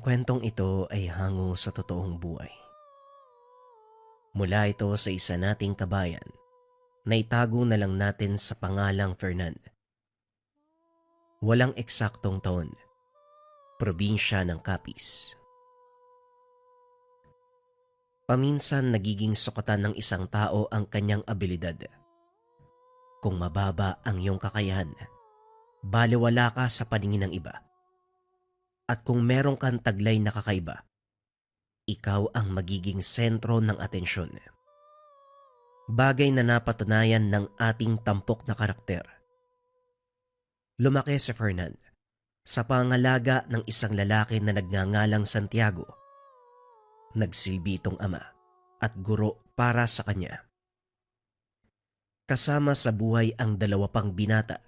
Ang kwentong ito ay hango sa totoong buhay. Mula ito sa isa nating kabayan na itago na lang natin sa pangalang Fernan. Walang eksaktong taon, probinsya ng Capiz. Paminsan nagiging sukatan ng isang tao ang kanyang abilidad. Kung mababa ang iyong kakayahan, balewala ka sa paningin ng iba. At kung meron kang taglay na kakaiba, ikaw ang magiging sentro ng atensyon. Bagay na napatunayan ng ating tampok na karakter. Lumaki si Fernan sa pangalaga ng isang lalaki na nagngangalang Santiago. Nagsilbi itong ama at guro para sa kanya. Kasama sa buhay ang dalawa pang binata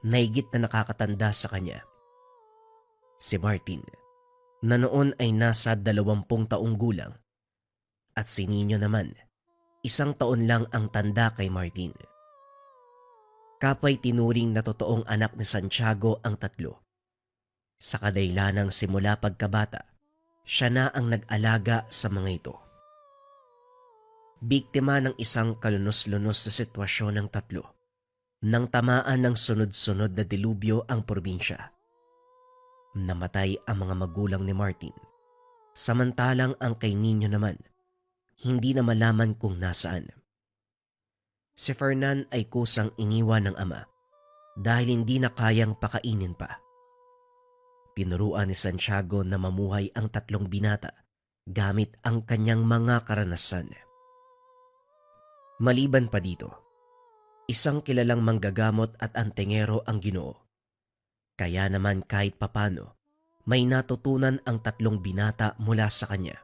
na higit na nakakatanda sa kanya. Si Martin, na noon ay nasa 20 taong gulang, at si Nino naman, 1 taon lang ang tanda kay Martin. Kapay tinuring na totoong anak ni Santiago ang tatlo. Sa kadailanang simula pagkabata, siya na ang nag-alaga sa mga ito. Biktima ng isang kalunos-lunos na sitwasyon ng tatlo, nang tamaan ng sunod-sunod na dilubyo ang probinsya. Namatay ang mga magulang ni Martin, samantalang ang kay Nino naman, hindi na malaman kung nasaan. Si Fernan ay kusang iniwan ng ama dahil hindi na kayang pakainin pa. Tinuruan ni Santiago na mamuhay ang tatlong binata gamit ang kanyang mga karanasan. Maliban pa dito, isang kilalang manggagamot at antingero ang Ginoo. Kaya naman kahit papano, may natutunan ang tatlong binata mula sa kanya.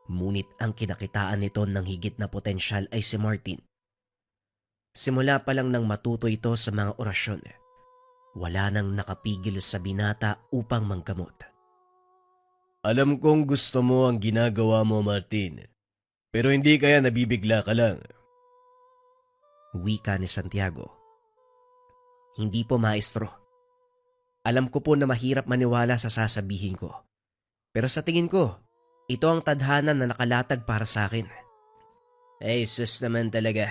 Ngunit ang kinakitaan nito ng higit na potensyal ay si Martin. Simula pa lang nang matuto ito sa mga orasyon, wala nang nakapigil sa binata upang manggamot. Alam kong gusto mo ang ginagawa mo, Martin. Pero hindi kaya nabibigla ka lang. Wika ni Santiago. Hindi po, maestro. Alam ko po na mahirap maniwala sa sasabihin ko. Pero sa tingin ko, ito ang tadhana na nakalatag para sa akin. Ay, sus naman talaga.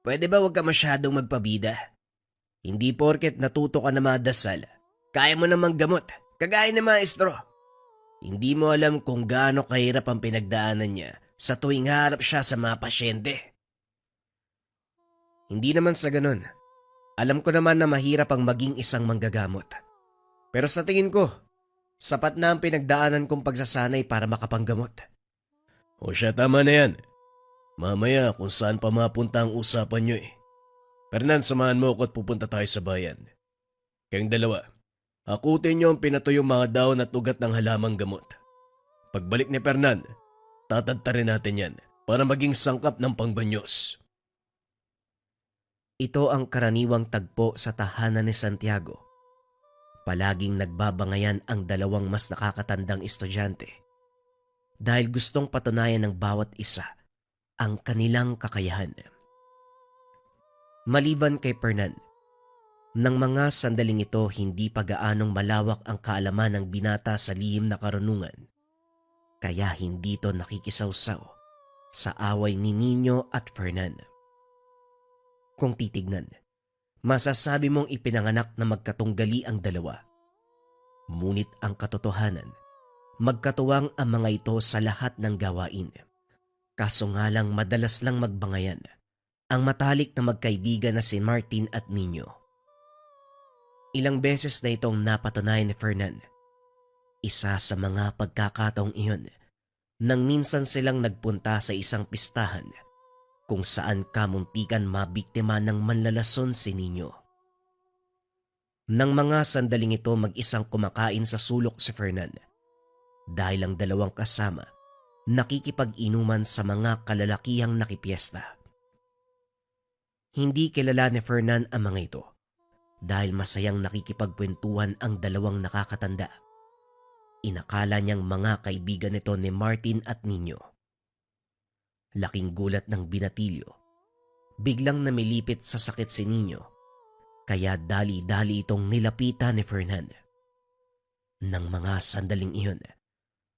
Pwede ba huwag ka masyadong magpabida? Hindi porket natuto ka na madasal, kaya mo namang gamot, kagaya ni maestro. Hindi mo alam kung gaano kahirap ang pinagdaanan niya sa tuwing harap siya sa mga pasyente. Hindi naman sa ganun. Alam ko naman na mahirap ang maging isang manggagamot. Pero sa tingin ko, sapat na ang pinagdaanan kong pagsasanay para makapanggamot. O siya, tama na yan. Mamaya kung saan pa mapunta ang usapan nyo eh. Fernan, samahan mo ako at pupunta tayo sa bayan. Kayong dalawa, akutin nyo ang pinatuyong mga daon at ugat ng halamang gamot. Pagbalik ni Fernan, tatadtarin natin yan para maging sangkap ng pangbanyos. Ito ang karaniwang tagpo sa tahanan ni Santiago. Palaging nagbabangayan ang dalawang mas nakakatandang estudyante dahil gustong patunayan ng bawat isa ang kanilang kakayahan. Maliban kay Fernan, nang mga sandaling ito hindi pa gaanong malawak ang kaalaman ng binata sa lihim na karunungan, kaya hindi ito nakikisawsaw sa away ni Nino at Fernan. Kung titignan, masasabi mong ipinanganak na magkatunggali ang dalawa. Ngunit ang katotohanan, magkatuwang ang mga ito sa lahat ng gawain. Kaso nga lang madalas lang magbangayan ang matalik na magkaibigan na si Martin at Nino. Ilang beses na itong napatunayan ni Fernan. Isa sa mga pagkakataong iyon nang minsan silang nagpunta sa isang pistahan kung saan kamuntikan mabiktima ng manlalason si Nino. Nang mga sandaling ito mag-isang kumakain sa sulok si Fernan dahil ang dalawang kasama nakikipag-inuman sa mga kalalakihang nakipiesta. Hindi kilala ni Fernan ang mga ito dahil masayang nakikipagkwentuhan ang dalawang nakakatanda. Inakala niyang mga kaibigan nito ni Martin at Nino. Laking gulat ng binatilyo. Biglang namilipit sa sakit si Nino, kaya dali-dali itong nilapitan ni Fernan. Nang mga sandaling iyon,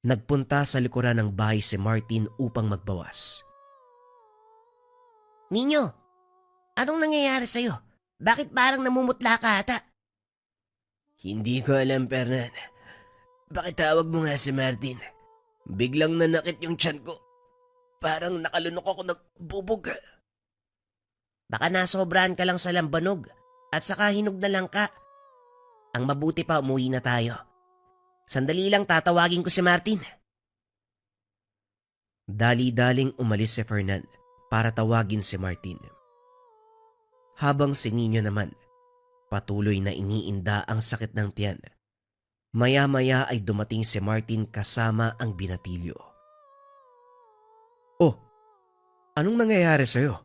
nagpunta sa likuran ng bahay si Martin upang magbawas. Ninyo, anong nangyayari sa'yo? Bakit parang namumutla ka ata? Hindi ko alam, Fernan. Bakit tawag mo nga si Martin? Biglang nanakit yung tiyan ko. Parang nakalunok ako ng bubog. Baka nasobrahan ka lang sa lambanog at saka hinog na lang ka. Ang mabuti pa umuwi na tayo. Sandali lang tatawagin ko si Martin. Dali-daling umalis si Fernan para tawagin si Martin. Habang si Nino naman, patuloy na iniinda ang sakit ng tiyan. Maya-maya ay dumating si Martin kasama ang binatilyo. Oh, anong nangyayari sa'yo?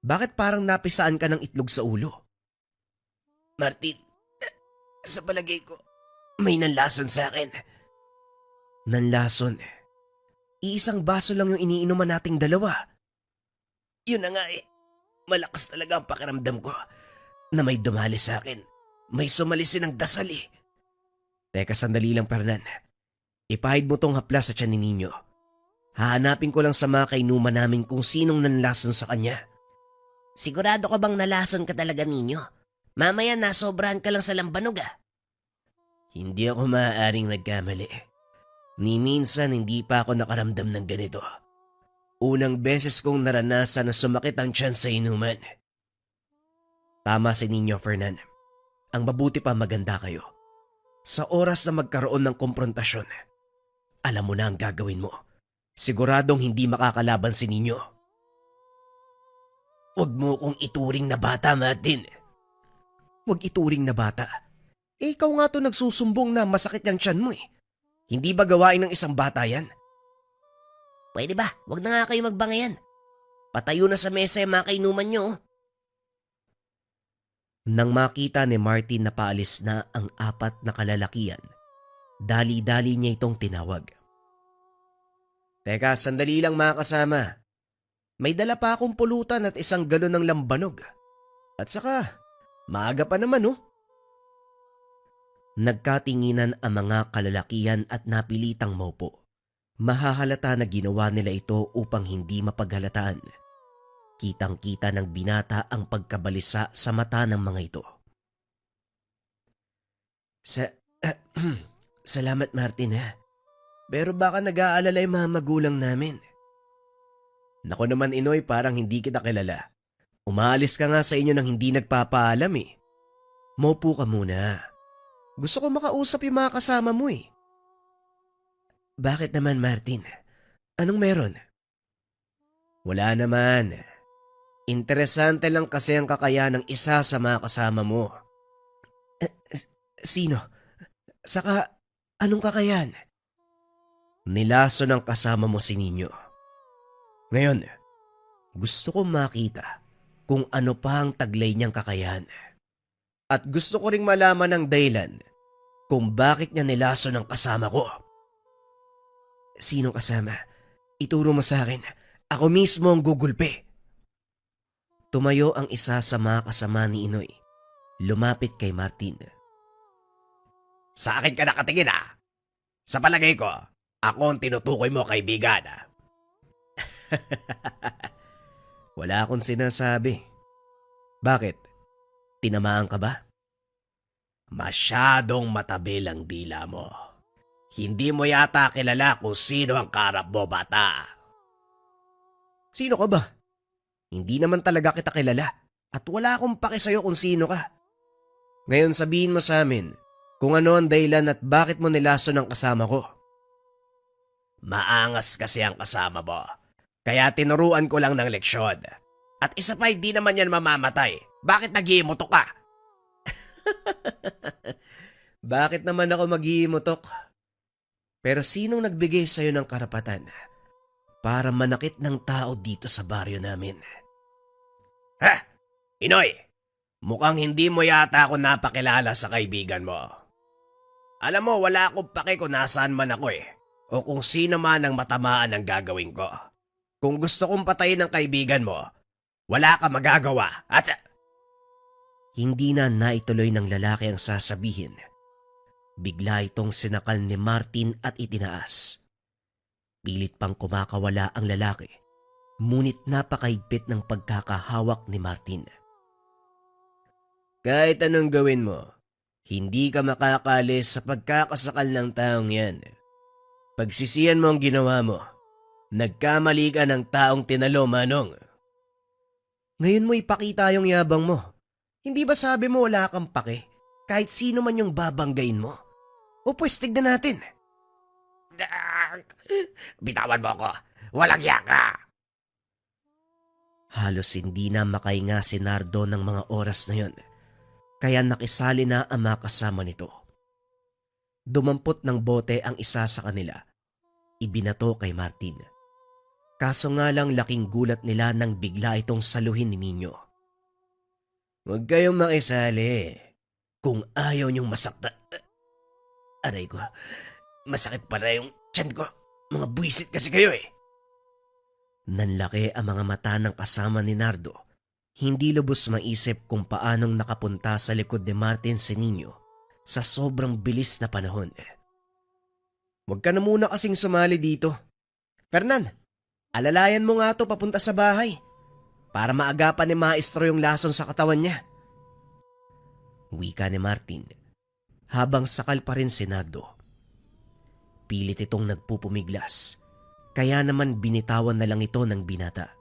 Bakit parang napisaan ka ng itlog sa ulo? Martin, sa palagay ko, may nanlason sa akin. Nanlason? Iisang baso lang yung iniinuman nating dalawa. Yun na nga eh. Malakas talaga ang pakiramdam ko na may dumali sa akin. May sumalisin ng dasal eh. Teka, sandali lang, Fernan. Ipahid mo tong haplas sa tiyan ni Nino. Hahanapin ko lang sa mga kainuman namin kung sinong nanlason sa kanya. Sigurado ka bang nalason ka talaga, Nino? Mamaya nasobrahan ka lang sa lambanog ah. Hindi ako maaaring nagkamali. Ni minsan hindi pa ako nakaramdam ng ganito. Unang beses kong naranasan na sumakit ang tiyan sa inuman. Tama si Nino, Fernan. Ang mabuti pa maganda kayo. Sa oras na magkaroon ng komprontasyon, alam mo na ang gagawin mo. Siguradong hindi makakalaban si Nino. Huwag mo kong ituring na bata, Martin. Huwag ituring na bata. Eh, ikaw nga to nagsusumbong na masakit yung tiyan mo eh. Hindi ba gawain ng isang bata yan? Pwede ba? Huwag na nga kayo magbangayan. Patayo na sa mesa yung mga kainuman nyo. Nang makita ni Martin na paalis na ang apat na kalalakian, dali-dali niya itong tinawag. Teka, sandali lang mga kasama. May dala pa akong pulutan at isang galon ng lambanog. At saka, maaga pa naman oh. Nagkatinginan ang mga kalalakian at napilitang maupo. Mahahalata na ginawa nila ito upang hindi mapaghalataan. Kitang-kita ng binata ang pagkabalisa sa mata ng mga ito. Salamat, Martin ha. Pero baka nag-aalala yung mga magulang namin. Nako naman, Inoy, parang hindi kita kilala. Umaalis ka nga sa inyo nang hindi nagpapaalam eh. Maupo ka muna. Gusto ko makausap yung mga kasama mo eh. Bakit naman, Martin? Anong meron? Wala naman. Interesante lang kasi ang kakayahan ng isa sa mga kasama mo. Sino? Saka, anong kakayahan? Nilaso ng kasama mo si Nino. Ngayon, gusto kong makita kung ano pa ang taglay niyang kakayahan. At gusto ko ring malaman ang dahilan kung bakit niya nilaso ng kasama ko. Sinong kasama? Ituro mo sa akin. Ako mismo ang gugulpe. Tumayo ang isa sa mga kasama ni Inoy. Lumapit kay Martin. Sa akin ka nakatingin ah. Sa palagay ko, ako ang tinutukoy mo, kaibigan ah. Wala akong sinasabi. Bakit? Tinamaan ka ba? Masyadong matabil ang dila mo. Hindi mo yata kilala kung sino ang karap mo, bata. Sino ka ba? Hindi naman talaga kita kilala at wala akong pake sa'yo kung sino ka. Ngayon sabihin mo sa amin kung ano ang dahilan at bakit mo nilaso ng kasama ko. Maangas kasi ang kasama mo. Kaya tinuruan ko lang ng leksyon. At isa pa, hindi naman yan mamamatay. Bakit nag-iimutok ka? Bakit naman ako mag-iimutok? Pero sinong nagbigay sa'yo ng karapatan para manakit ng tao dito sa baryo namin? Ha? Inoy, mukhang hindi mo yata ako napakilala sa kaibigan mo. Alam mo, wala akong pake kung nasaan man ako eh. O kung sino man ang matamaan ang gagawin ko. Kung gusto kong patayin ang kaibigan mo, wala ka magagawa at... Hindi na naituloy ng lalaki ang sasabihin. Bigla itong sinakal ni Martin at itinaas. Pilit pang kumakawala ang lalaki, ngunit napakahigpit ng pagkakahawak ni Martin. Kahit anong gawin mo, hindi ka makakalis sa pagkakasakal ng taong yan. Pagsisiyan mo ang ginawa mo. Nagkamali ka ng taong tinalo, Manong. Ngayon mo ipakita yung yabang mo. Hindi ba sabi mo wala kang pake? Kahit sino man yung babanggain mo. O pwes tignan natin. Bitawan mo ako. Walang yaka. Halos hindi na makahinga si Nardo ng mga oras na yon. Kaya nakisali na ang mga kasama nito. Dumampot ng bote ang isa sa kanila. Ibinato kay Martin. Kaso nga lang laking gulat nila nang bigla itong saluhin ni Nino. Huwag kayong makisali. Kung ayaw niyong masakta... Aray ko, masakit pala yung tiyan ko. Mga buwisit kasi kayo eh. Nanlaki ang mga mata ng kasama ni Nardo. Hindi lubos maisip kung paanong nakapunta sa likod ni Martin si Nino sa sobrang bilis na panahon. Huwag ka na muna kasing sumali dito. Fernan, alalayan mo nga to papunta sa bahay para maagapan ni Maestro yung lason sa katawan niya. Wika ni Martin habang sakal pa rin si Nardo. Pilit itong nagpupumiglas, kaya naman binitawan na lang ito ng binata.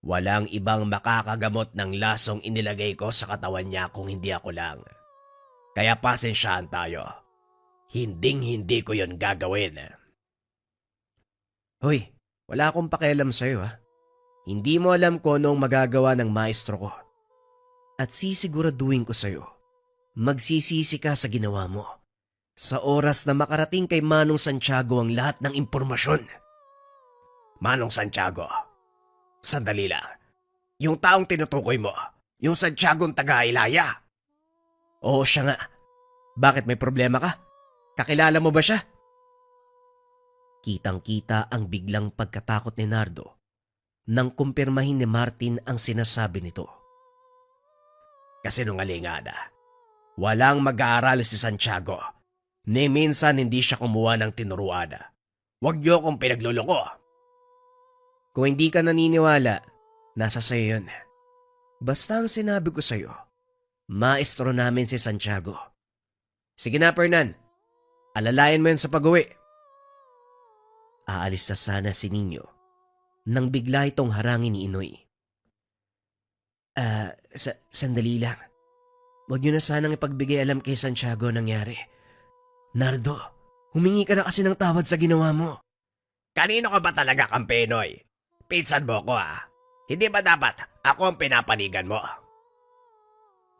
Walang ibang makakagamot ng lasong inilagay ko sa katawan niya kung hindi ako lang. Kaya pasensyahan tayo. Hinding-hindi ko yon gagawin. Hoy, wala akong pakialam sa'yo ha. Hindi mo alam kung anong magagawa ng maestro ko. At sisiguraduhin ko sa'yo, magsisisi ka sa ginawa mo. Sa oras na makarating kay Manong Santiago ang lahat ng impormasyon. Manong Santiago, sandali lang. Yung taong tinutukoy mo, yung Santiago'ng taga-Ilaya. Oo, siya nga. Bakit may problema ka? Kakilala mo ba siya? Kitang-kita ang biglang pagkatakot ni Nardo nang kumpirmahin ni Martin ang sinasabi nito. Kasinungalingan na. Walang mag-aaral si Santiago. Ni minsan hindi siya kumuha ng tinuruan. Huwag niyo akong pinagluloko. Kung hindi ka naniniwala, nasa sayo yun. Basta ang sinabi ko sa'yo, maestro namin si Santiago. Sige na, Fernan. Alalayan mo yun sa pag-uwi. Aalis na sana si Nino nang bigla itong harangin ni Inoy. Sandali lang. Huwag niyo na sanang ipagbigay alam kay Santiago nangyari. Nardo, humingi ka na kasi ng tawad sa ginawa mo. Kanino ka ba talaga, Kampenoy? Pinsan mo ko ah. Hindi ba dapat ako ang pinapanigan mo?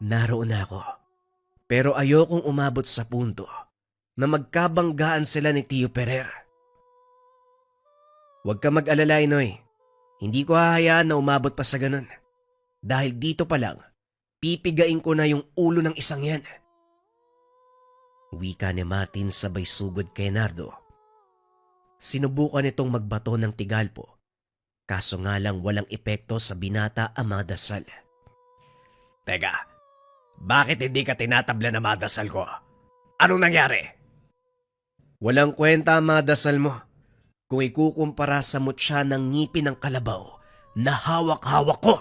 Naroon ako. Pero ayokong umabot sa punto na magkabanggaan sila ni Tio Ferrer. Huwag ka mag-alala, Inoy. Hindi ko hahayaan na umabot pa sa ganun. Dahil dito pa lang, pipigain ko na yung ulo ng isang yan. Wika ni Martin sabay sugod kay Nardo. Sinubukan itong magbato ng tigalpo. Kaso nga lang walang epekto sa binata ang mga dasal. Teka, bakit hindi ka tinatabla na mga dasal ko? Anong nangyari? Walang kwenta ang mga dasal mo kung ikukumpara sa mutya ng ngipin ng kalabaw na hawak-hawak ko.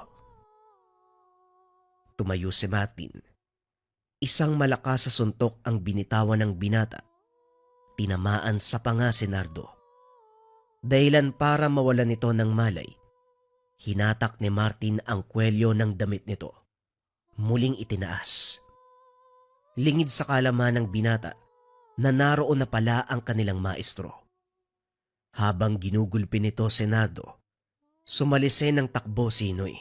Tumayo si Martin. Isang malakas sa suntok ang binitawan ng binata. Tinamaan sa panga si Nardo. Dahilan para mawalan nito ng malay, hinatak ni Martin ang kwelyo ng damit nito. Muling itinaas. Lingid sa kalaman ng binata na naroon na pala ang kanilang maestro. Habang ginugulpi nito si Nardo, sumalise ng takbo si Inoy.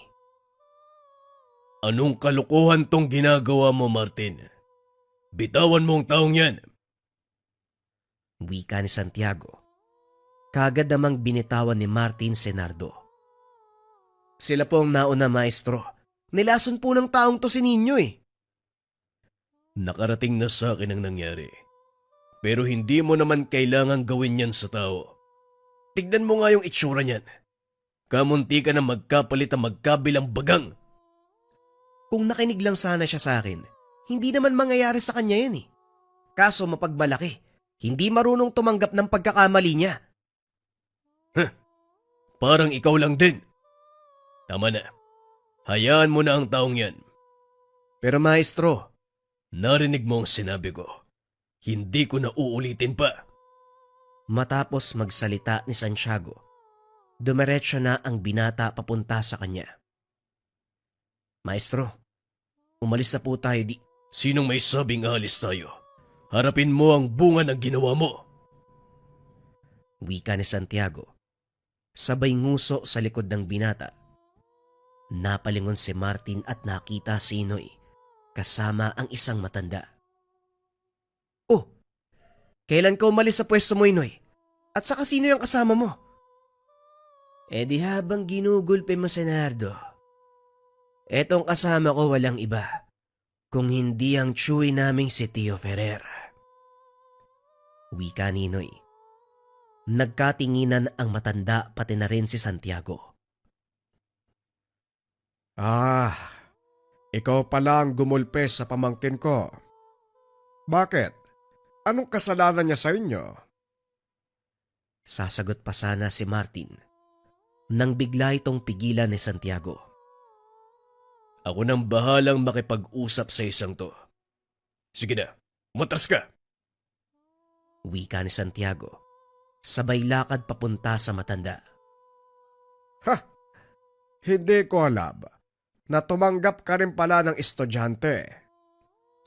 Anong kalokohan tong ginagawa mo, Martin? Bitawan mo ang taong yan. Wika ni Santiago. Kagad namang binitawan ni Martin si Nardo. Sila po ang nauna, maestro. Nilason po ng taong to si Nino eh. Nakarating na sa akin ang nangyari. Pero hindi mo naman kailangang gawin yan sa tao. Tignan mo nga yung itsura niyan. Kamunti ka na magkapalit ang magkabilang bagang. Kung nakinig lang sana siya sa akin, Hindi naman mangyayari sa kanya yan eh. Kaso mapagmalaki, hindi marunong tumanggap ng pagkakamali niya. Parang ikaw lang din. Tama na. Hayaan mo na ang taong yan. Pero maestro, Narinig mo ang sinabi ko. Hindi ko na uulitin pa. matapos magsalita ni Santiago, dumiretso na ang binata papunta sa kanya. Maestro, umalis na po tayo di... Sinong may sabing alis tayo? Harapin mo ang bunga ng ginawa mo. Wika ni Santiago, sabay nguso sa likod ng binata. Napalingon si Martin at nakita si Inoy kasama ang isang matanda. Oh, kailan ka umalis sa pwesto mo, Inoy? At saka sino yung kasama mo? Eh di habang ginugulpe mo si Nardo, etong kasama ko walang iba kung hindi ang tsuy naming si Tio Ferrer. Wika ni Inoy. Nagkatinginan ang matanda pati na rin si Santiago. Ah, ikaw pala ang gumulpe sa pamangkin ko. Bakit? Anong kasalanan niya sa inyo? Sasagot pa sana si Martin nang bigla itong pigilan ni Santiago. Ako nang bahalang makipag-usap sa isang to. Sige na, umatras ka. Wika ni Santiago, sabay lakad papunta sa matanda. Ha! Hindi ko alam na tumanggap ka rin pala ng estudyante.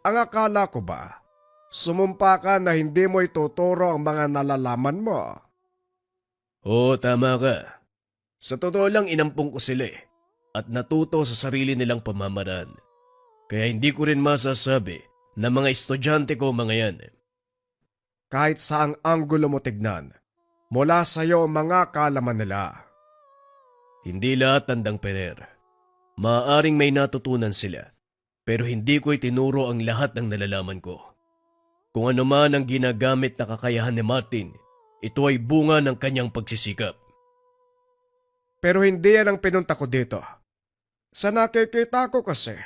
Ang akala ko ba, sumumpa ka na hindi mo ituturo ang mga nalalaman mo? Oo, tama ka. Sa totoo lang inampong ko sila at natuto sa sarili nilang pamamaraan. Kaya hindi ko rin masasabi na mga estudyante ko mga yan. Kahit saang anggulo mo tignan, mula sa iyo ang mga kaalaman nila. Hindi lahat tandang Ferrer. Maaaring may natutunan sila, pero hindi ko itinuro ang lahat ng nalalaman ko. Kung ano man ang ginagamit na kakayahan ni Martin, ito ay bunga ng kanyang pagsisikap. Pero hindi yan ang pinunta ko dito. Sa nakikita ko kasi,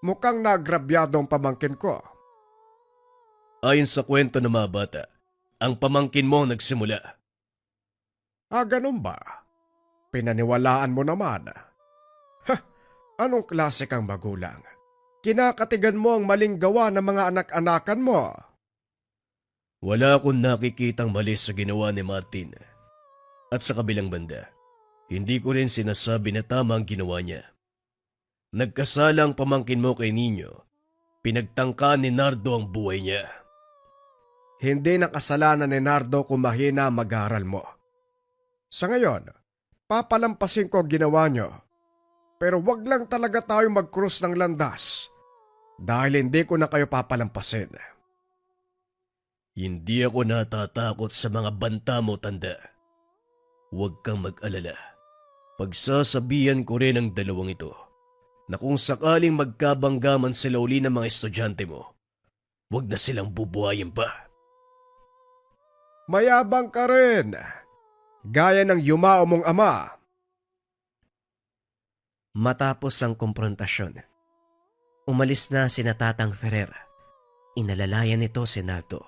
mukhang nagrabyado ang pamangkin ko. Ayon sa kwento ng mga bata, ang pamangkin mo ang nagsimula. Ah, ganun ba? Pinaniwalaan mo naman. Ha! Anong klase kang magulang? Kinakatigan mo ang maling gawa ng mga anak-anakan mo. Wala akong nakikitang mali sa ginawa ni Martin. At sa kabilang banda, hindi ko rin sinasabi na tama ang ginawa niya. Nagkasala ang pamangkin mo kay Nino. Pinagtangka ni Nardo ang buhay niya. Hindi na kasalanan ni Nardo kung mahina ang mag-aaral mo. Sa ngayon, papalampasin ko ang ginawa niyo. Pero wag lang talaga tayo mag-cross ng landas dahil hindi ko na kayo papalampasin. Hindi ako natatakot sa mga banta mo, tanda. Huwag kang mag-alala. Pagsasabihan ko rin ang dalawang ito na kung sakaling magkabanggaman sila uli ng mga estudyante mo, huwag na silang bubuhayin pa. Mayabang ka rin, gaya ng yumao mong ama. Matapos ang komprontasyon, umalis na si Tatang Ferrer. Inalalayan nito si Nardo.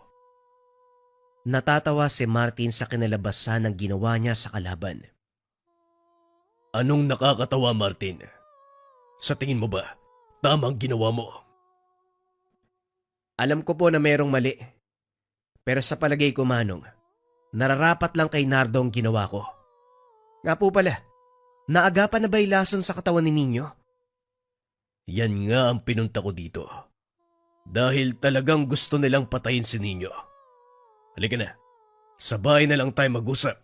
Natatawa si Martin sa kinalabasan ng ginawa niya sa kalaban. Anong nakakatawa, Martin? Sa tingin mo ba, tamang ginawa mo? Alam ko po na merong mali. Pero sa palagay ko, Manong, nararapat lang kay Nardo ang ginawa ko. Nga po pala, naagapan na ba'y lason sa katawan ni Nino? Yan nga ang pinunta ko dito. Dahil talagang gusto nilang patayin si Nino. Halika na, sa bahay na lang tayo mag-usap.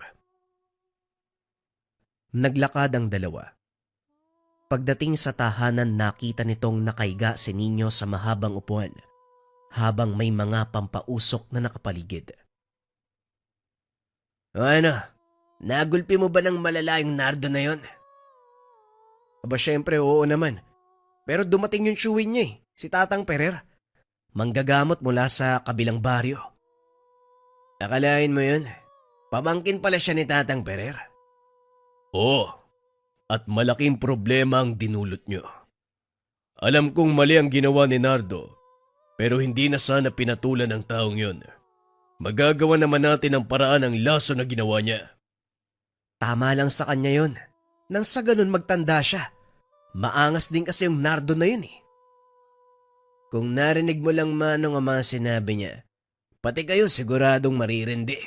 Naglakad ang dalawa. Pagdating sa tahanan, nakita nitong nakaiga si Nino sa mahabang upuan habang may mga pampausok na nakapaligid. Ano? Nagulpi mo ba ng malala yung Nardo na yon? Aba syempre oo naman. Pero dumating yung tsuwin niya si Tatang Ferrer. Manggagamot mula sa kabilang baryo. Akalain mo yun? Pamangkin pala siya ni Tatang Ferrer. Oo, at malaking problema ang dinulot nyo. Alam kong mali ang ginawa ni Nardo, Pero hindi na sana pinatulan ng taong yun. Magagawa naman natin ang paraan ng laso na ginawa niya. Tama lang sa kanya yon. Nang sa ganun magtanda siya. Maangas din kasi yung Nardo na yun eh. Kung narinig mo lang manong ang mga sinabi niya, pati kayo siguradong maririndi.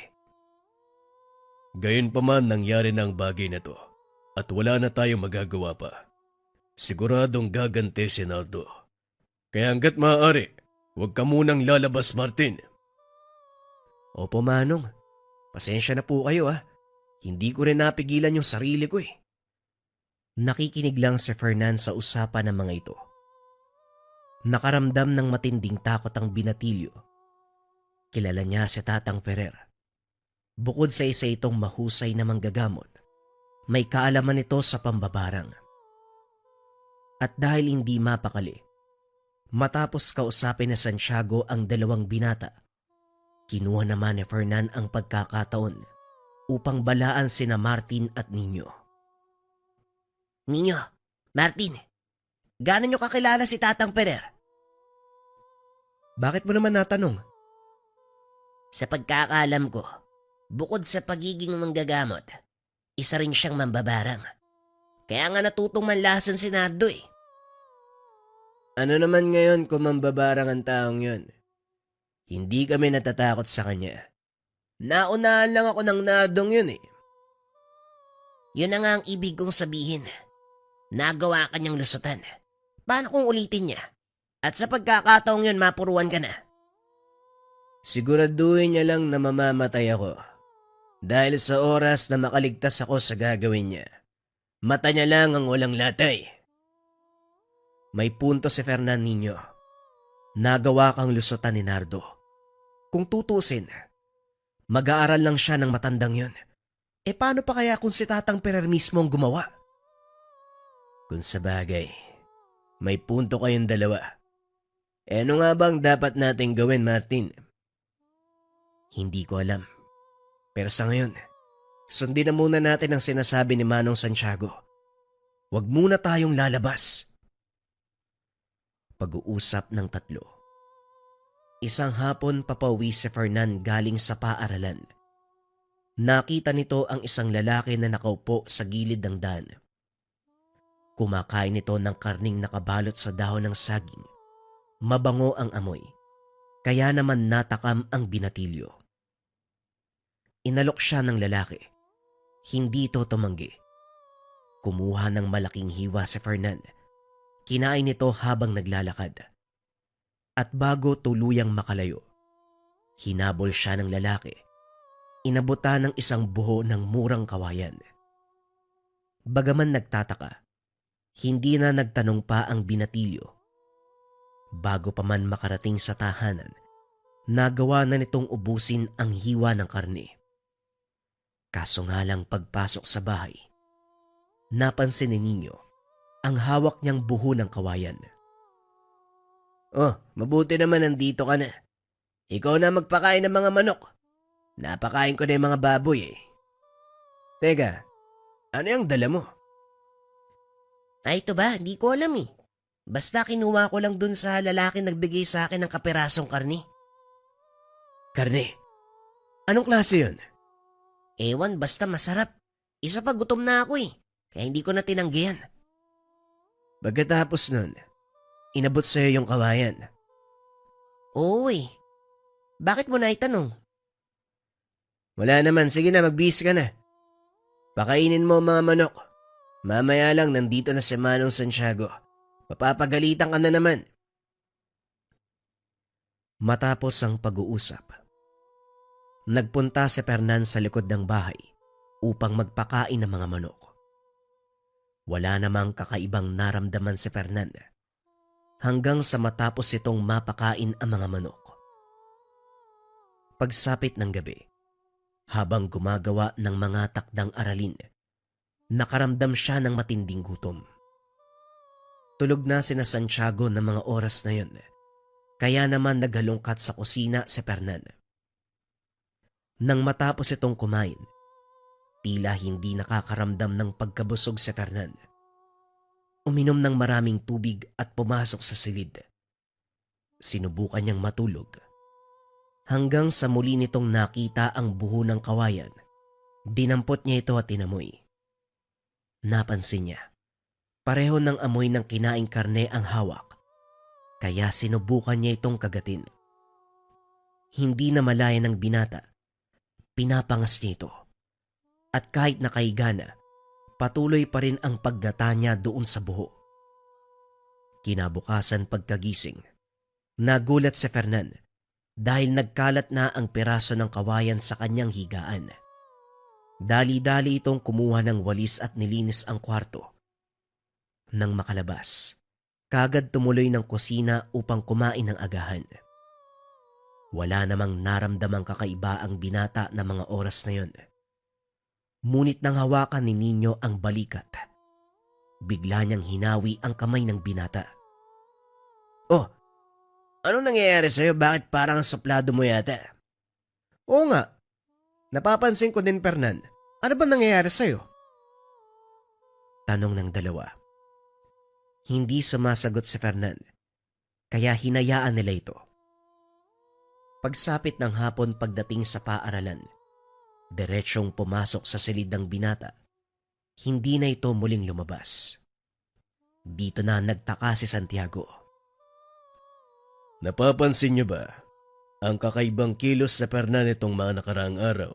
Gayunpaman nangyari na ang bagay na to at wala na tayong magagawa pa. Siguradong gagante si Nardo. Kaya hanggat maaari, huwag ka munang lalabas, Martin. Opo manong, pasensya na po kayo ah. Hindi ko rin napigilan yung sarili ko eh. Nakikinig lang si Fernan sa usapan ng mga ito. Nakaramdam ng matinding takot ang binatilyo. Kilala niya si Tatang Ferrer. Bukod sa isa itong mahusay na manggagamot, may kaalaman ito sa pambabarang. At dahil hindi mapakali, matapos kausapin na Santiago ang dalawang binata, kinuha naman ni Fernan ang pagkakataon upang balaan sina Martin at Nino. Nino, Martin, gaano nyo kakilala si Tatang Ferrer? Bakit mo naman natanong? Sa pagkakaalam ko, bukod sa pagiging manggagamot, isa rin siyang mambabarang. Kaya nga natutong manlason si Nardo eh. Ano naman ngayon kung mambabarang ang taong yun? Hindi kami natatakot sa kanya. Naunahan lang ako ng Nardong yun eh. Yun na nga ang ibig kong sabihin. Nagawa ka niyang lusutan. Paano kung ulitin niya? At sa pagkakataong yun, mapuruan ka na. Siguraduhin niya lang na mamamatay ako. Dahil sa oras na makaligtas ako sa gagawin niya. Mata niya lang ang walang latay. May punto si Fernan Nino. Nagawa kang lusutan ni Nardo. Kung tutusin, mag-aaral lang siya ng matandang yun. E paano pa kaya kung si Tatang Ferrer mismo ang gumawa? Kung sa bagay, may punto kayong dalawa. E ano nga bang dapat nating gawin, Martin? Hindi ko alam. Pero sa ngayon, sundin na muna natin ang sinasabi ni Manong Santiago. Huwag muna tayong lalabas. Pag-uusap ng tatlo. Isang hapon papauwi si Fernan galing sa paaralan. Nakita nito ang isang lalaki na nakaupo sa gilid ng daan. Kumakain ito ng karning nakabalot sa dahon ng saging. Mabango ang amoy, kaya naman natakam ang binatilyo. Inalok siya ng lalaki. Hindi ito tumanggi. Kumuha ng malaking hiwa si Fernan. Kinain ito habang naglalakad. At bago tuluyang makalayo, hinabol siya ng lalaki. Inabutan ng isang buho ng murang kawayan. Bagaman nagtataka, hindi na nagtanong pa ang binatilyo. Bago pa man makarating sa tahanan, nagawa na nitong ubusin ang hiwa ng karne. Kaso nga lang pagpasok sa bahay, napansin ni Nino ang hawak niyang buho ng kawayan. Oh, mabuti naman nandito ka na. Ikaw na magpakain ng mga manok. Napakain ko na yung mga baboy eh. Teka, ano yung dala mo? Ay ito ba? Hindi ko alam eh. Basta kinuha ko lang dun sa lalaki nagbigay sa akin ng kaperasong karne. Karne? Anong klase yun? Ewan, basta masarap. Isa pa gutom na ako eh. Kaya hindi ko na tinanggihan. Pagkatapos nun, inabot sa'yo yung kawayan. Oo eh. Bakit mo na itanong? Wala naman, sige na magbihis ka na. Pakainin mo mga manok. Mamaya lang nandito na si Manong Santiago. Mapapagalitan ka na naman. Matapos ang pag-uusap, nagpunta si Fernan sa likod ng bahay upang magpakain ng mga manok. Wala namang kakaibang naramdaman si Fernan hanggang sa matapos itong mapakain ang mga manok. Pagsapit ng gabi, habang gumagawa ng mga takdang aralin, nakaramdam siya ng matinding gutom. Tulog na sina Santiago ng mga oras na yun, kaya naman naghalungkat sa kusina si Fernan. Nang matapos itong kumain, tila hindi nakakaramdam ng pagkabusog si Fernan. Uminom ng maraming tubig at pumasok sa silid. Sinubukan niyang matulog. Hanggang sa muli nitong nakita ang buho ng kawayan, dinampot niya ito at tinamoy. Napansin niya, pareho ng amoy ng kinaing karne ang hawak, kaya sinubukan niya itong kagatin. Hindi na malaya ng binata, pinapangas niya ito. At kahit nakahiga na, patuloy pa rin ang paggata niya doon sa buho. Kinabukasan pagkagising, nagulat si Fernan dahil nagkalat na ang piraso ng kawayan sa kanyang higaan. Dali-dali itong kumuha ng walis at nilinis ang kwarto. Nang makalabas, kagad tumuloy ng kusina upang kumain ng agahan. Wala namang naramdamang kakaiba ang binata na mga oras na yon. Ngunit nang hawakan ni Nino ang balikat, bigla niyang hinawi ang kamay ng binata. "Oh, anong nangyayari sa'yo? Bakit parang suplado mo yata?" "Oo nga, napapansin ko din, Fernan. Ano ba nangyayari sa'yo?" Tanong ng dalawa. Hindi sumasagot si Fernan, kaya hinayaan nila ito. Pagsapit ng hapon pagdating sa paaralan, diretsyong pumasok sa silid ng binata. Hindi na ito muling lumabas. Dito na nagtaka si Santiago. Napapansin niyo ba ang kakaibang kilos sa Fernan itong mga nakaraang araw?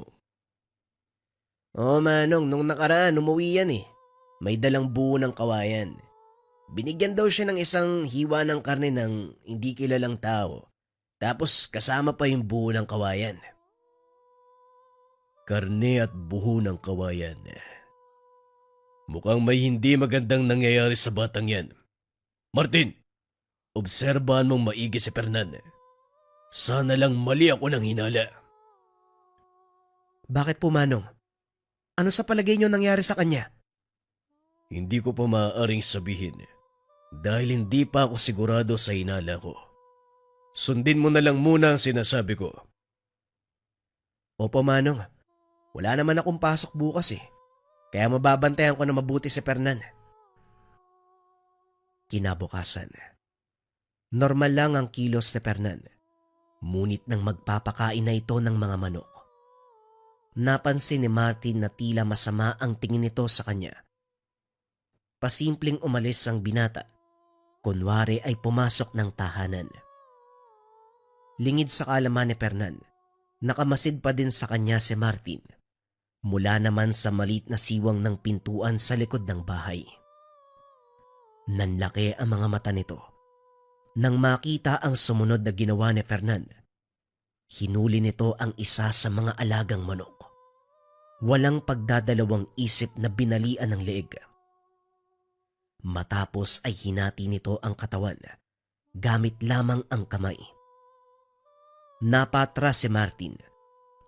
"Oo, Manong, nung nakaraan umuwi yan eh. May dalang buo ng kawayan. Binigyan daw siya ng isang hiwa ng karne ng hindi kilalang tao. Tapos kasama pa yung buo ng kawayan." Karne at buho ng kawayan. Mukhang may hindi magandang nangyayari sa batang yan. Martin, obserbahan mong maigi si Fernan. Sana lang mali ako ng hinala. "Bakit po, Manong? Ano sa palagay niyo nangyari sa kanya?" Hindi ko pa maaaring sabihin dahil hindi pa ako sigurado sa hinala ko. Sundin mo na lang muna ang sinasabi ko. "Opo, Manong. Wala naman akong pasok bukas eh. Kaya mababantayan ko na mabuti si Fernan." Kinabukasan, normal lang ang kilos ni Fernan. Ngunit nang magpapakain na ito ng mga manok, napansin ni Martin na tila masama ang tingin nito sa kanya. Pasimpleng umalis ang binata, kunwari ay pumasok ng tahanan. Lingid sa kaalaman ni Fernan, nakamasid pa din sa kanya si Martin, mula naman sa malit na siwang ng pintuan sa likod ng bahay. Nanlaki ang mga mata nito nang makita ang sumunod na ginawa ni Fernan. Hinuli nito ang isa sa mga alagang manok. Walang pagdadalawang isip na binalian ng leeg. Matapos ay hinati nito ang katawan gamit lamang ang kamay. Napatras si Martin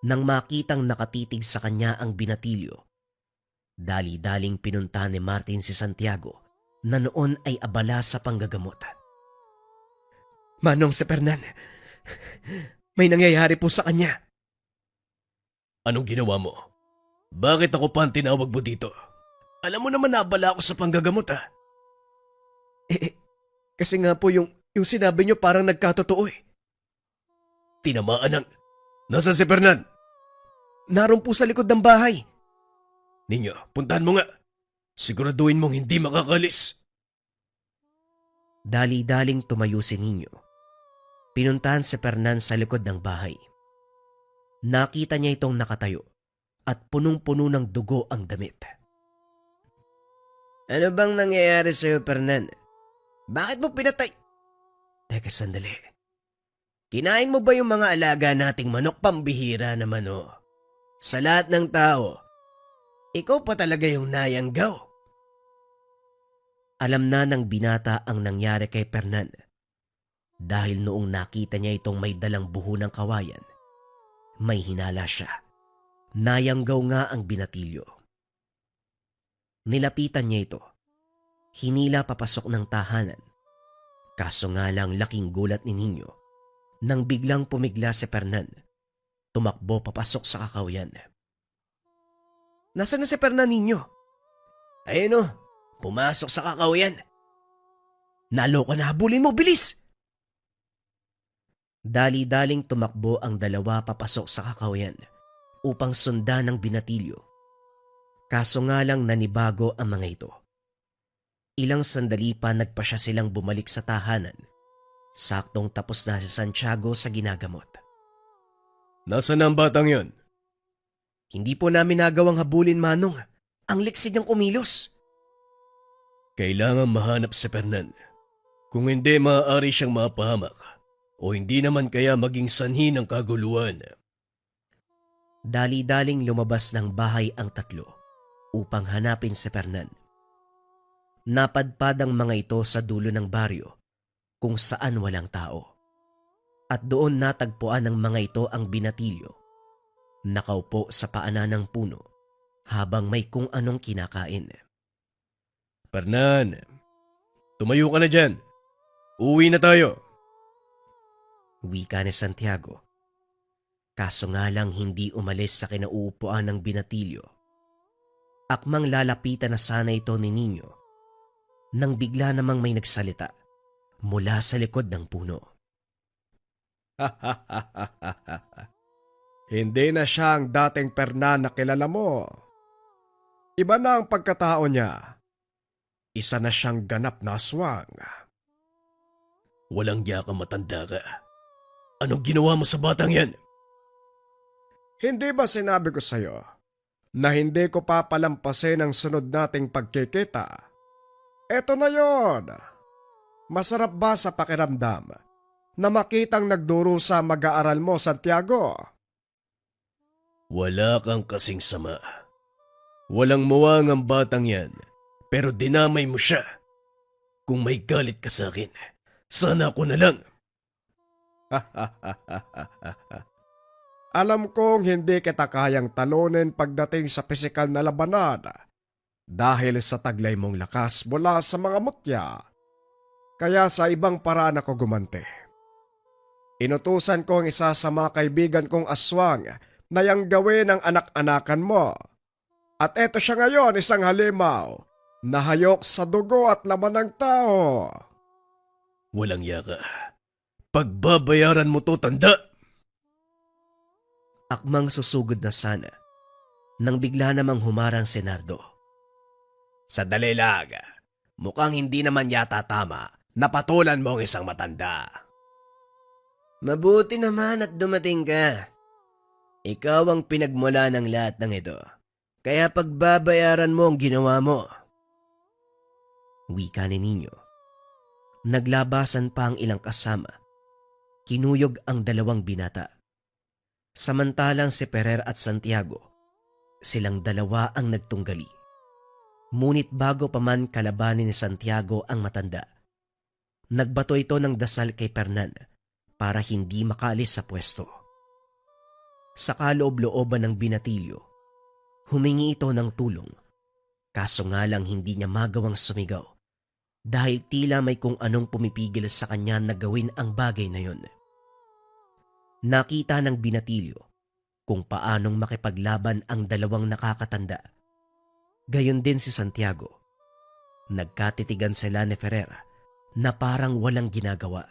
nang makitang nakatitig sa kanya ang binatilyo. Dali-daling pinunta ni Martin si Santiago na noon ay abala sa panggagamot. "Manong, si Fernan, may nangyayari po sa kanya." Anong ginawa mo? Bakit ako pa ang tinawag mo dito? Alam mo naman naabala ako sa panggagamot ah. Kasi nga po yung sinabi niyo parang nagkatotoo eh. Tinamaan ng... Nasaan si Fernan? Naroon po sa likod ng bahay. Ninyo, puntahan mo nga. Siguraduhin mong hindi makakalis. Dali-daling tumayo si Nino. Pinuntahan si Fernan sa likod ng bahay. Nakita niya itong nakatayo at punong-puno ng dugo ang damit. "Ano bang nangyayari sa'yo, Fernan? Bakit mo pinatay?" "Teka, sandali. Kinain mo ba yung mga alaga nating manok? Pambihira naman oh. Sa lahat ng tao, ikaw pa talaga yung nayanggaw." Alam na ng binata ang nangyari kay Fernan. Dahil noong nakita niya itong may dalang buho ng kawayan, may hinala siya. Nayanggaw nga ang binatilyo. Nilapitan niya ito. Hinila papasok ng tahanan. Kaso nga lang laking gulat ni Nino nang biglang pumigla si Fernan. Tumakbo papasok sa kakawayan. "Nasaan na si Fernan, Nino?" "Ayun oh, pumasok sa kakawayan." "Naloko na, habulin mo, bilis!" Dali-daling tumakbo ang dalawa papasok sa kakawayan upang sundan ng binatilyo. Kaso nga lang nanibago ang mga ito. Ilang sandali pa nagpasya silang bumalik sa tahanan. Saktong tapos na si Santiago sa ginagamot. Nasaan na ang batang yon? Hindi po namin nagawang habulin, Manong. Ang liksik niyang kumilos. Kailangan mahanap si Fernan. Kung hindi, maaari siyang mapahamak o hindi naman kaya maging sanhi ng kaguluhan. Dali-daling lumabas ng bahay ang tatlo upang hanapin si Fernan. Napadpad ang mga ito sa dulo ng baryo kung saan walang tao. At doon natagpuan ng mga ito ang binatilyo. Nakaupo sa paanan ng puno habang may kung anong kinakain. Fernan, tumayo ka na dyan. Uwi na tayo. Wika ni Santiago. Kaso nga lang hindi umalis sa kinauupuan ng binatilyo. Akmang lalapitan na sana ito ni Nino nang bigla namang may nagsalita mula sa likod ng puno. Hindi na siya ang dating Fernan na kilala mo. Iba na ang pagkatao niya. Isa na siyang ganap na aswang. Walang yaka matanda ka. Anong ginawa mo sa batang yan? Hindi ba sinabi ko sa'yo na hindi ko papalampasin ang sunod nating pagkikita? Eto na yon. Masarap ba sa pakiramdam na makitang nagdurusa mag-aaral mo, Santiago? Wala kang kasing sama. Walang muwang ang batang yan, pero dinamay mo siya. Kung may galit ka sa akin, sana ako na lang. Alam kong hindi kita kayang talunin pagdating sa pisikal na labanan dahil sa taglay mong lakas mula sa mga mutya. Kaya sa ibang paraan ako gumante. Inutusan ko ang isa sa mga kaibigan kong aswang na yang gawin ang anak-anakan mo. At eto siya ngayon, isang halimaw na hayok sa dugo at laman ng tao. Walang yaka. Pagbabayaran mo to, tanda! Akmang susugod na sana nang bigla namang humarang si Nardo. Sandali lang. Mukhang hindi naman yata tama. Napatulan mo ang isang matanda. Mabuti naman at dumating ka. Ikaw ang pinagmula ng lahat ng ito. Kaya pagbabayaran mo ang ginawa mo. Wika ni Nino. Naglabasan pa ang ilang kasama. Kinuyog ang dalawang binata. Samantalang si Ferrer at Santiago, silang dalawa ang nagtunggali. Ngunit bago pa man kalabanin ni Santiago ang matanda, nagbato ito ng dasal kay Fernan para hindi makaalis sa pwesto. Sa kaloob-looban ng binatilyo, humingi ito ng tulong, kaso nga lang hindi niya magawang sumigaw dahil tila may kung anong pumipigil sa kanya na gawin ang bagay na yon. Nakita ng binatilyo kung paanong makipaglaban ang dalawang nakakatanda. Gayon din si Santiago. Nagkatitigan sila ni Ferrer na parang walang ginagawa.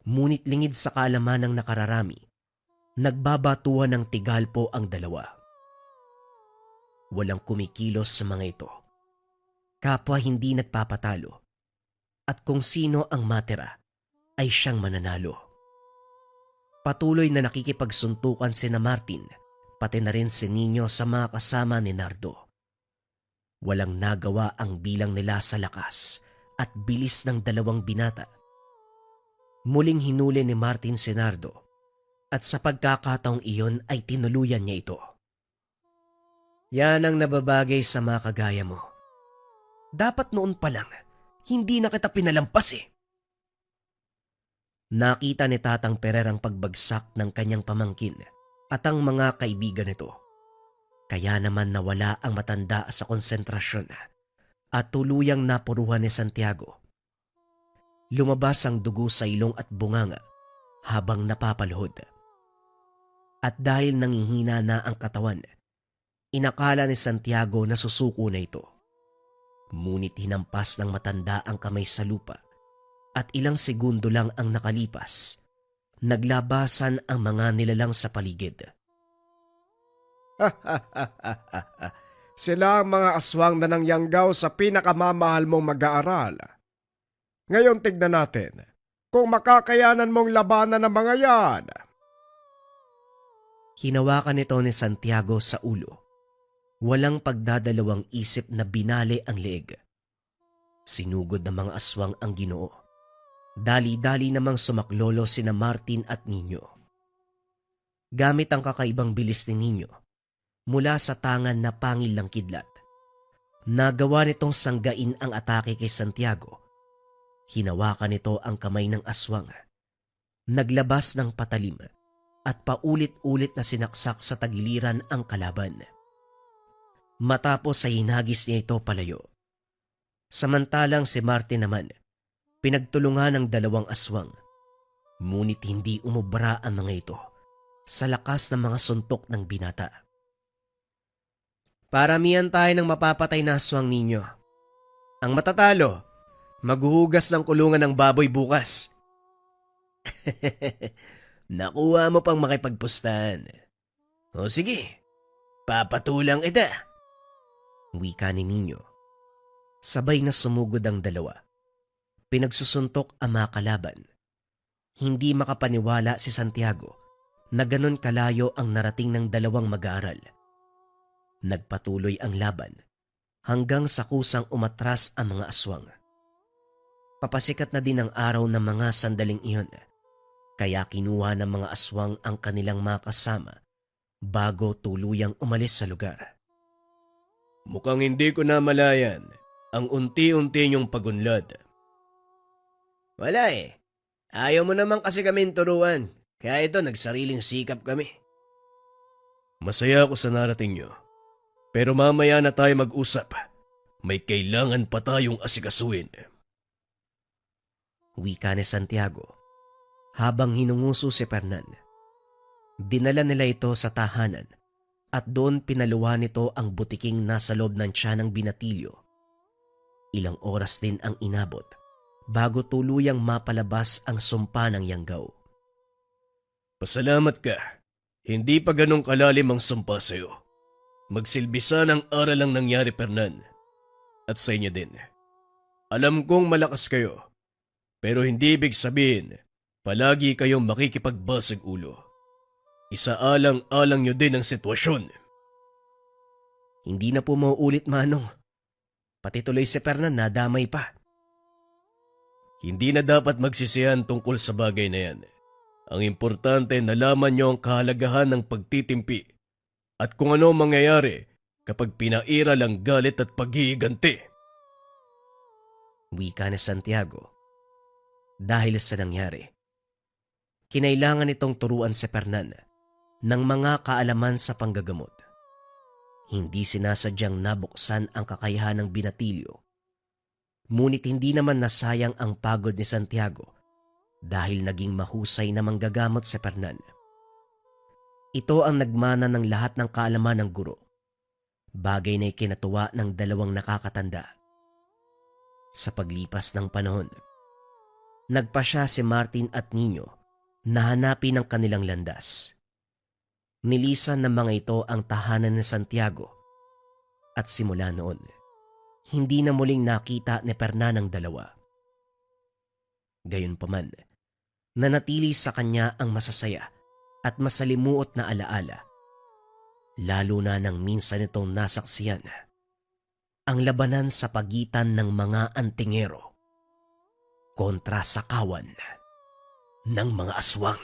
Ngunit lingid sa kaalaman ng nakararami, nagbabatuan ng tigalpo ang dalawa. Walang kumikilos sa mga ito. Kapwa hindi nagpapatalo. At kung sino ang matira, ay siyang mananalo. Patuloy na nakikipagsuntukan sina Martin, pati na rin si Nino sa mga kasama ni Nardo. Walang nagawa ang bilang nila sa lakas at bilis ng dalawang binata. Muling hinuli ni Martin si Nardo at sa pagkakataong iyon ay tinuluyan niya ito. Yan ang nababagay sa mga kagaya mo. Dapat noon pa lang, hindi na kita pinalampas eh. Nakita ni Tatang Ferrer ang pagbagsak ng kanyang pamangkin at ang mga kaibigan nito. Kaya naman nawala ang matanda sa konsentrasyon at tuluyang napuruhan ni Santiago. Lumabas ang dugo sa ilong at bunganga habang napapaluhod. At dahil nangihina na ang katawan, inakala ni Santiago na susuko na ito. Ngunit hinampas ng matanda ang kamay sa lupa. At ilang segundo lang ang nakalipas naglabasan ang mga nilalang sa paligid. Sila ang mga aswang na nangyanggaw sa pinakamamahal mong mag-aaral. Ngayon tignan natin kung makakayanan mong labanan ng mga yan. Hinawakan nito ni Santiago sa ulo. Walang pagdadalawang isip na binali ang leeg. Sinugod ng mga aswang ang Ginoo. Dali-dali namang sumaklolo sina Martin at Nino. Gamit ang kakaibang bilis ni Nino, mula sa tangan na pangil ng kidlat, nagawa nitong sanggain ang atake kay Santiago. Hinawakan nito ang kamay ng aswang. Naglabas ng patalim at paulit-ulit na sinaksak sa tagiliran ang kalaban. Matapos ay hinagis niya ito palayo. Samantalang si Martin naman, pinagtulungan ng dalawang aswang. Ngunit hindi umubra ang mga ito sa lakas ng mga suntok ng binata. Paramihan tayo ng mapapatay na aswang ninyo. Ang matatalo, maghuhugas ng kulungan ng baboy bukas. Nakuha mo pang makipagpustahan. O sige, papatulang kita. Wika ni Nino. Sabay na sumugod ang dalawa. Pinagsusuntok ang mga kalaban. Hindi makapaniwala si Santiago na ganon kalayo ang narating ng dalawang mag-aaral. Nagpatuloy ang laban hanggang sa kusang umatras ang mga aswang. Papasikat na din ang araw ng mga sandaling iyon, kaya kinuha ng mga aswang ang kanilang mga kasama bago tuluyang umalis sa lugar. Mukhang hindi ko na malayan ang unti-unti niyong pagunlad. Wala eh. Ayaw mo naman kasi kami turuan, kaya ito nagsariling sikap kami. Masaya ako sa narating niyo. Pero mamaya na tayo mag-usap. May kailangan pa tayong asikasuhin. Wika ni Santiago habang hinunguso si Fernan. Dinala nila ito sa tahanan at doon pinaluwa nito ang butiking nasa loob ng tiyan ng binatilyo. Ilang oras din ang inabot bago tuluyang mapalabas ang sumpa ng yanggaw. Pasalamat ka. Hindi pa ganong kalalim ang sumpa sa'yo. Magsilbisa ng aral ang nangyari, Fernan. At sa inyo din. Alam kong malakas kayo, pero hindi ibig sabihin palagi kayong makikipagbasag ulo. Isaalang-alang nyo din ang sitwasyon. Hindi na po mauulit, Manong. Pati tuloy si Fernan nadamay pa. Hindi na dapat magsisihan tungkol sa bagay na yan. Ang importante nalaman nyo ang kahalagahan ng pagtitimpi at kung ano mangyayari kapag pinairal ang galit at paghihiganti. Wika ni Santiago. Dahil sa nangyari, kinailangan itong turuan si Fernan ng mga kaalaman sa panggagamot. Hindi sinasadyang nabuksan ang kakayahan ng binatilyo. Ngunit hindi naman nasayang ang pagod ni Santiago dahil naging mahusay na manggagamot si Fernan. Ito ang nagmana ng lahat ng kaalaman ng guro, bagay na ikinatuwa ng dalawang nakakatanda. Sa paglipas ng panahon, nagpasya si Martin at Nino na hanapin ang kanilang landas. Nilisan ng mga ito ang tahanan ni Santiago at simula noon, hindi na muling nakita ni Fernan ang dalawa. Gayunpaman, nanatili sa kanya ang masasaya at masalimuot na alaala, lalo na nang minsan itong nasaksiyan ang labanan sa pagitan ng mga antingero kontra sa kawan ng mga aswang.